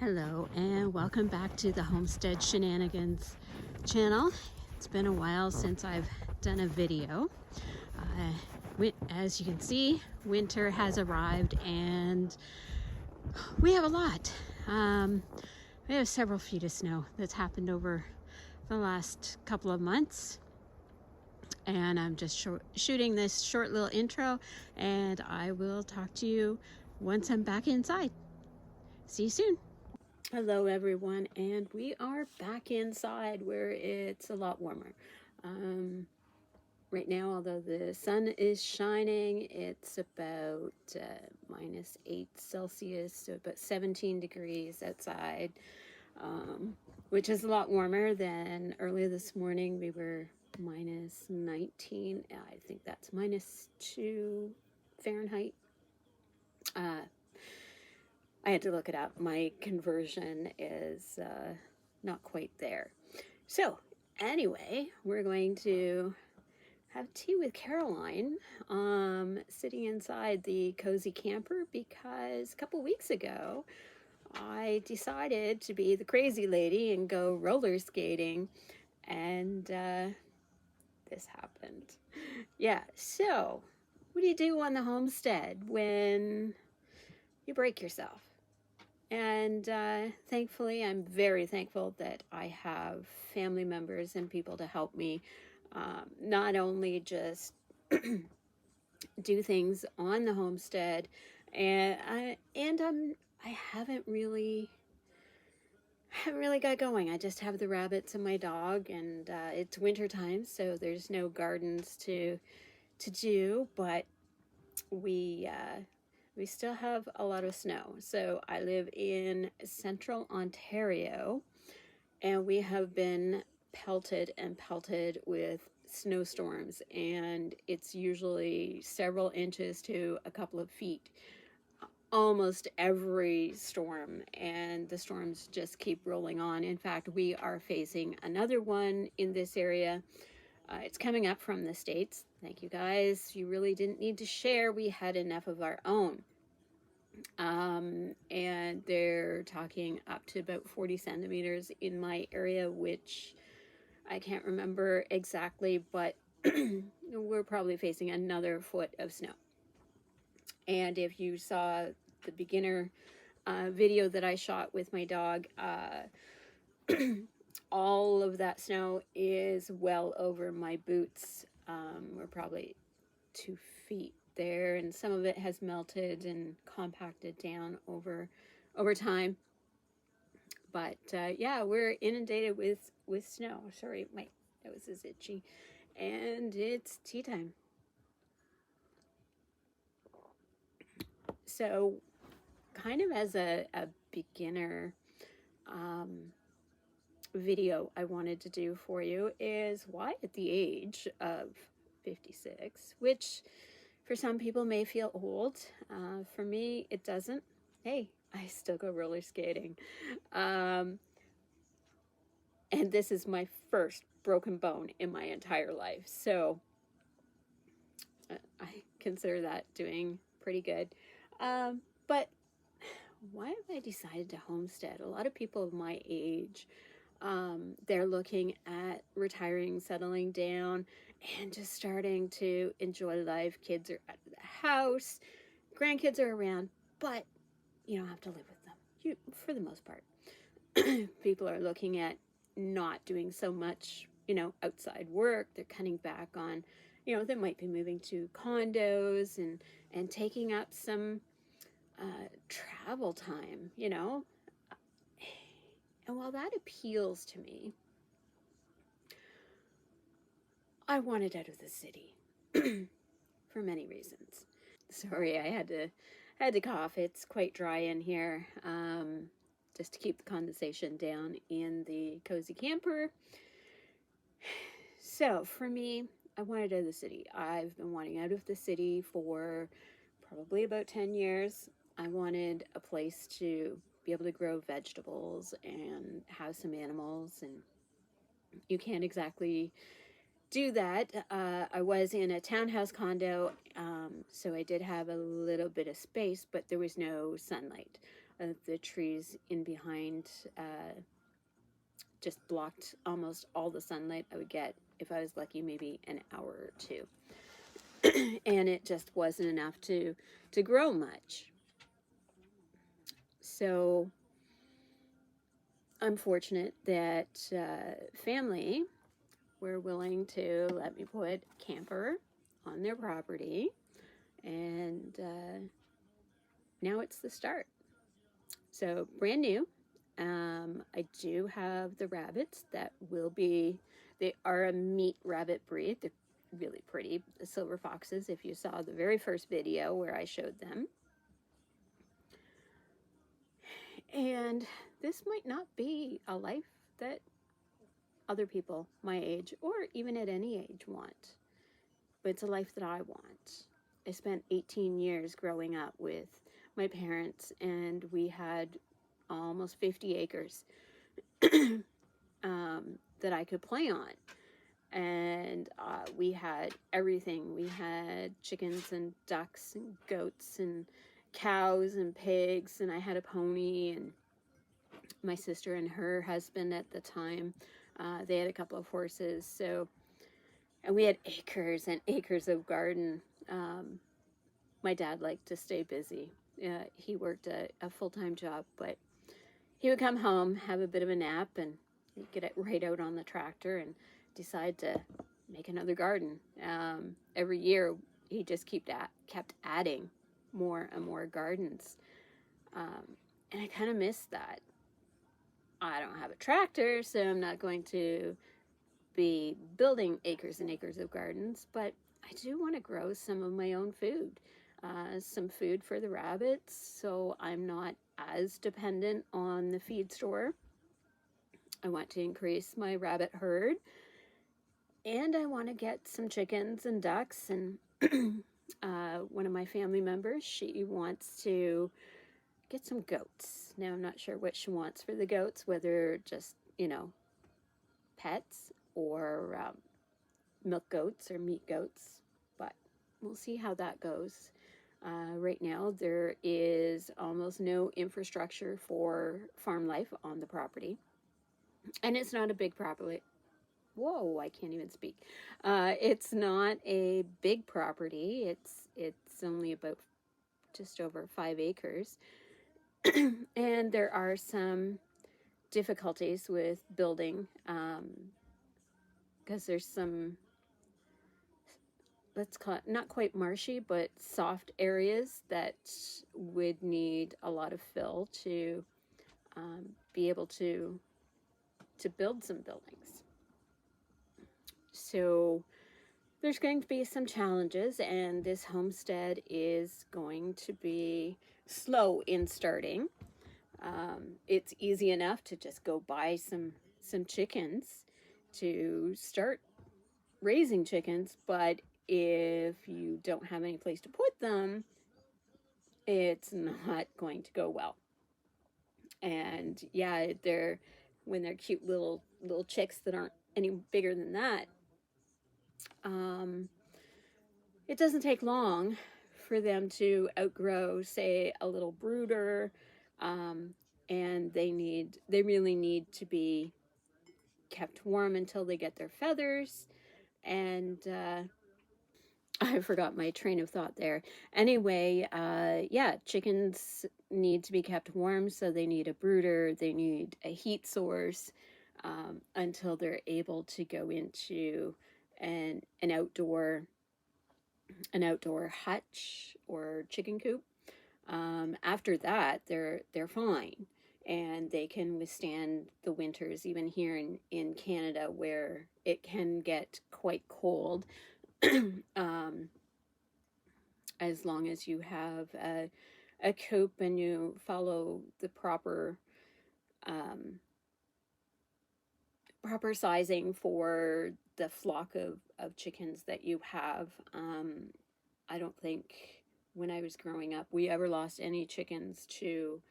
Hello and welcome back to the Homestead Shenanigans channel. It's been a while since I've done a video. As you can see, winter has arrived and we have a lot. We have several feet of snow that's happened over the last couple of months. And I'm just shooting this short little intro, and I will talk to you once I'm back inside. See you soon. Hello everyone, and we are back inside where it's a lot warmer. Right now, although the sun is shining, it's about -8 Celsius, so about 17 degrees outside, which is a lot warmer than earlier this morning. We were -19. I think that's -2 Fahrenheit. I had to look it up. My conversion is not quite there. So anyway, we're going to have tea with Caroline, sitting inside the cozy camper, because a couple weeks ago I decided to be the crazy lady and go roller skating, and this happened. Yeah, so what do you do on the homestead when you break yourself? And thankfully, I'm very thankful that I have family members and people to help me, not only just do things on the homestead, and I haven't really got going. I just have the rabbits and my dog, and it's winter time, so there's no gardens to do, but we still have a lot of snow. So I live in central Ontario, and we have been pelted and pelted with snowstorms, and it's usually several inches to a couple of feet almost every storm, and the storms just keep rolling on. In fact, we are facing another one in this area. It's coming up from the States. Thank you guys. You really didn't need to share. We had enough of our own. And they're talking up to about 40 centimeters in my area, which I can't remember exactly, but we're probably facing another foot of snow. And if you saw the beginner video that I shot with my dog, all of that snow is well over my boots. We're probably 2 feet there, and some of it has melted and compacted down over time. But yeah, we're inundated with snow. Sorry, my nose is itchy, and it's tea time. So kind of as a beginner video I wanted to do for you is why at the age of 56, which for some people may feel old, for me it doesn't. Hey, I still go roller skating, and this is my first broken bone in my entire life, so I consider that doing pretty good. But why have I decided to homestead? A lot of people of my age, they're looking at retiring, settling down, and just starting to enjoy life. Kids are out of the house, grandkids are around, but you don't have to live with them, for the most part. People are looking at not doing so much, outside work. They're cutting back on, they might be moving to condos and taking up some travel time, And while that appeals to me, I wanted out of the city for many reasons. Sorry, I had to cough. It's quite dry in here, just to keep the condensation down in the cozy camper. So for me, I wanted out of the city. I've been wanting out of the city for probably about 10 years. I wanted a place to be able to grow vegetables and have some animals, and you can't exactly do that. I was in a townhouse condo, so I did have a little bit of space, but there was no sunlight. The trees in behind just blocked almost all the sunlight I would get. If I was lucky, maybe an hour or two. And it just wasn't enough to grow much. So I'm fortunate that family were willing to let me put a camper on their property, and now it's the start. So brand new. I do have the rabbits that will be, they are a meat rabbit breed. They're really pretty, the silver foxes, if you saw the very first video where I showed them. And this might not be a life that other people my age, or even at any age, want, but it's a life that I want. I spent 18 years growing up with my parents, and we had almost 50 acres that I could play on. And we had everything. We had chickens and ducks and goats and cows and pigs, and I had a pony, and my sister and her husband at the time, they had a couple of horses. So, and we had acres and acres of garden. My dad liked to stay busy. He worked a full-time job, but he would come home, have a bit of a nap, and get it right out on the tractor and decide to make another garden. Every year, he just kept adding more and more gardens. And I kind of missed that. I don't have a tractor, so I'm not going to be building acres and acres of gardens, but I do want to grow some of my own food. Some food for the rabbits, so I'm not as dependent on the feed store. I want to increase my rabbit herd, and I want to get some chickens and ducks. And one of my family members, she wants to get some goats. Now, I'm not sure what she wants for the goats, whether just, pets or milk goats or meat goats, but we'll see how that goes. Right now, there is almost no infrastructure for farm life on the property, and it's not a big property. Whoa, I can't even speak. It's not a big property. It's only about just over 5 acres, and there are some difficulties with building because there's some, let's call it, not quite marshy, but soft areas that would need a lot of fill to be able to build some buildings. So there's going to be some challenges, and this homestead is going to be slow in starting. It's easy enough to just go buy some chickens to start raising chickens, but if you don't have any place to put them, it's not going to go well. And yeah, when they're cute little chicks that aren't any bigger than that, it doesn't take long for them to outgrow, say, a little brooder, and they really need to be kept warm until they get their feathers. And I forgot my train of thought there. Anyway, yeah, chickens need to be kept warm, so they need a brooder, they need a heat source until they're able to go into an outdoor hutch or chicken coop. After that, they're fine, and they can withstand the winters, even here in Canada, where it can get quite cold. As long as you have a coop and you follow the proper sizing for the flock of chickens that you have. I don't think when I was growing up we ever lost any chickens to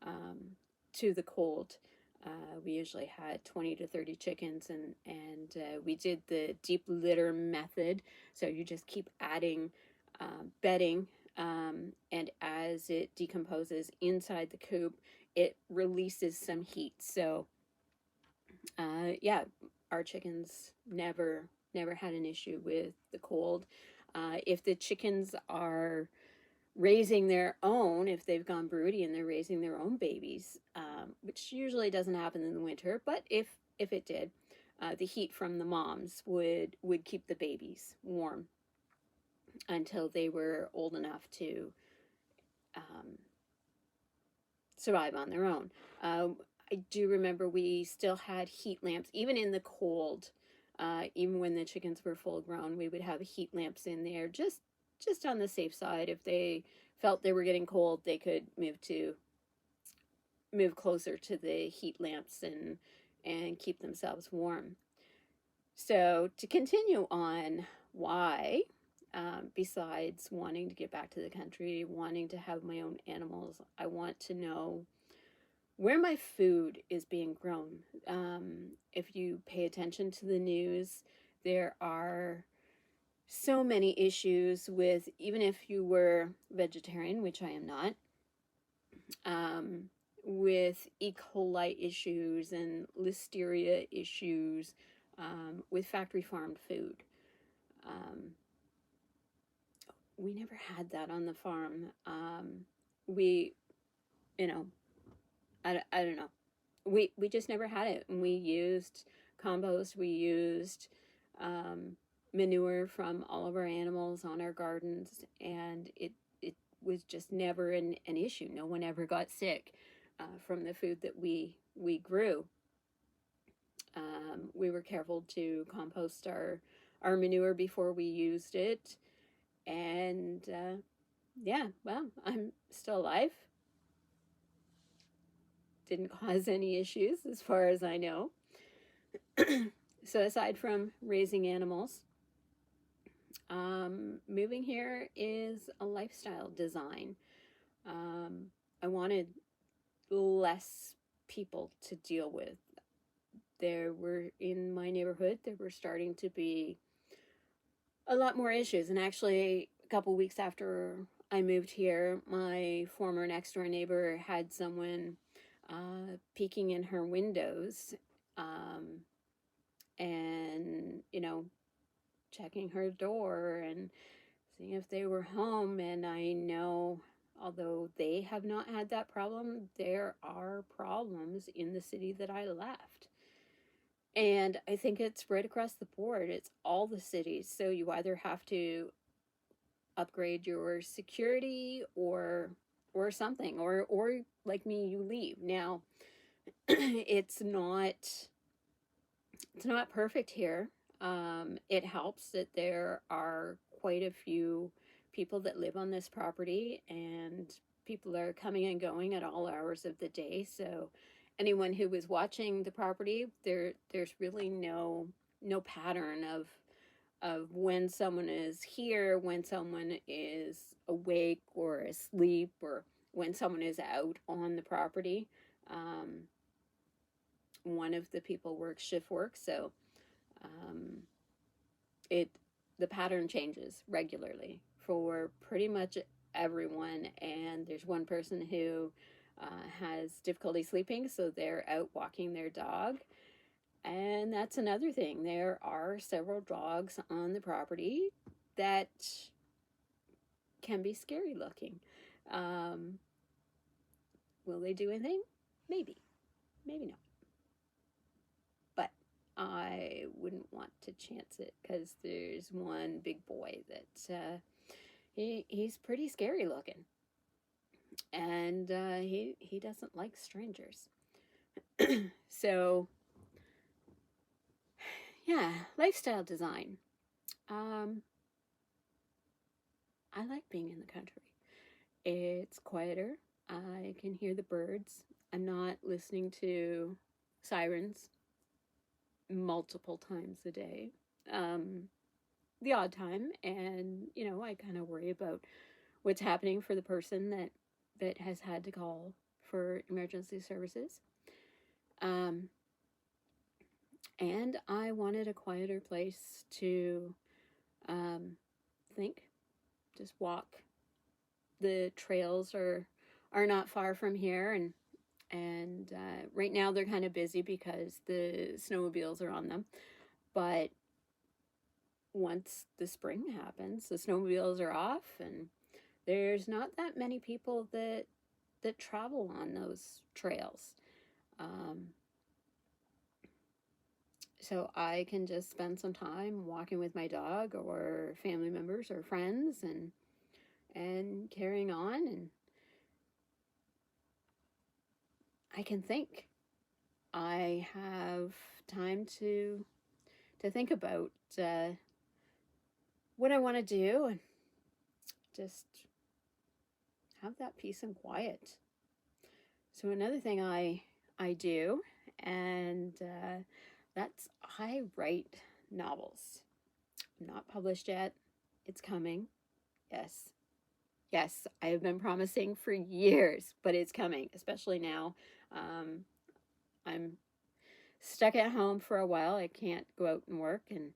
the cold. We usually had 20 to 30 chickens, and we did the deep litter method. So you just keep adding bedding And as it decomposes inside the coop, it releases some heat. So, yeah, our chickens never had an issue with the cold. If the chickens are raising their own, if they've gone broody and they're raising their own babies, which usually doesn't happen in the winter, but if it did, the heat from the moms would keep the babies warm until they were old enough to um, survive on their own. I do remember we still had heat lamps, even in the cold. Even when the chickens were full grown, we would have heat lamps in there, just on the safe side. If they felt they were getting cold, they could move closer to the heat lamps and keep themselves warm. So to continue on, why, besides wanting to get back to the country, wanting to have my own animals, I want to know where my food is being grown. If you pay attention to the news, there are so many issues with, even if you were vegetarian, which I am not, with E. coli issues and listeria issues, with factory farmed food. We never had that on the farm. We, you know, I don't know. We just never had it. And we used compost. We used manure from all of our animals on our gardens, and it was just never an issue. No one ever got sick from the food that we grew. We were careful to compost our manure before we used it, and yeah, well, I'm still alive. Didn't cause any issues as far as I know. So aside from raising animals, moving here is a lifestyle design. I wanted less people to deal with. There were, in my neighborhood, there were starting to be a lot more issues. And actually, a couple weeks after I moved here, my former next door neighbor had someone peeking in her windows, and, checking her door and seeing if they were home. And I know, although they have not had that problem, there are problems in the city that I left. And I think it's right across the board. It's all the cities. So you either have to upgrade your security or something, or like me, you leave. Now, it's not perfect here. It helps that there are quite a few people that live on this property, and people are coming and going at all hours of the day. So anyone who was watching the property, there's really no pattern of when someone is here, when someone is awake or asleep, or when someone is out on the property. One of the people works shift work, so it the pattern changes regularly for pretty much everyone. And there's one person who has difficulty sleeping, so they're out walking their dog. And that's another thing. There are several dogs on the property that can be scary looking. Will they do anything? Maybe. Maybe not. But I wouldn't want to chance it, because there's one big boy that he's pretty scary looking. And he doesn't like strangers. So, yeah, lifestyle design. I like being in the country. It's quieter. I can hear the birds. I'm not listening to sirens multiple times a day. The odd time, and I kind of worry about what's happening for the person that has had to call for emergency services. And I wanted a quieter place to think, just walk, the trails are not far from here, and right now they're kind of busy because the snowmobiles are on them. But once the spring happens, the snowmobiles are off, and there's not that many people that travel on those trails. So I can just spend some time walking with my dog or family members or friends, and carrying on, and I can think. I have time to think about what I want to do, and just have that peace and quiet. So another thing I do, and that's I write novels. Not published yet. It's coming. Yes. Yes, I have been promising for years, but it's coming, especially now. I'm stuck at home for a while. I can't go out and work. And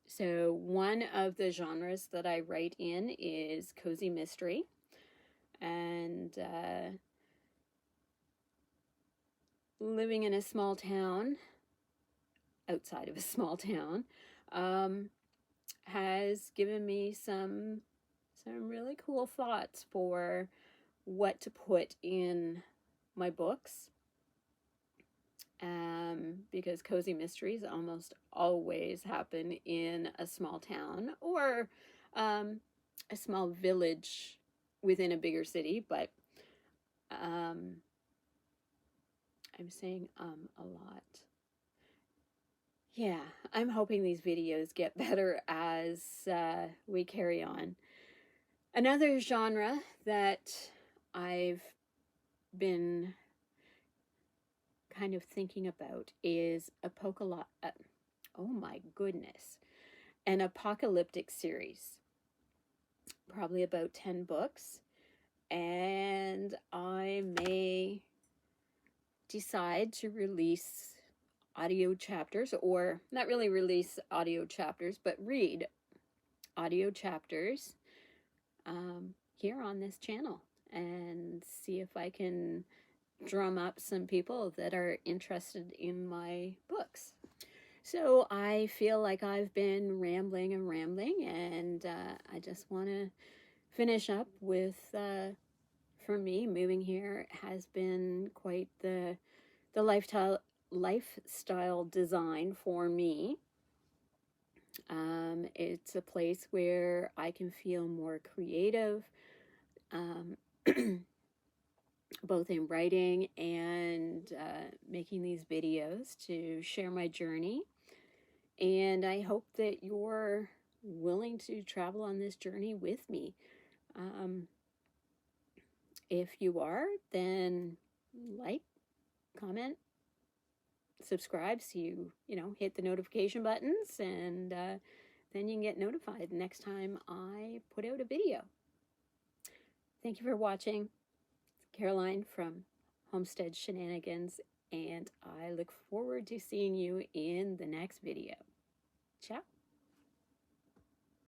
so one of the genres that I write in is cozy mystery. And living in a small town, outside of a small town, has given me some really cool thoughts for what to put in my books. Because cozy mysteries almost always happen in a small town or a small village within a bigger city, but I'm saying a lot. Yeah, I'm hoping these videos get better as we carry on. Another genre that I've been kind of thinking about is oh my goodness, an apocalyptic series. Probably about 10 books. And I may decide to release audio chapters, or not really release audio chapters, but read audio chapters here on this channel, and see if I can drum up some people that are interested in my books. So I feel like I've been rambling, and I just want to finish up with, for me, moving here has been quite the lifestyle design for me. It's a place where I can feel more creative, both in writing and making these videos to share my journey. And I hope that you're willing to travel on this journey with me. If you are, then like, comment, subscribe, so you hit the notification buttons, and then you can get notified next time I put out a video. Thank you for watching. Caroline from Homestead Shenanigans, and I look forward to seeing you in the next video. Ciao.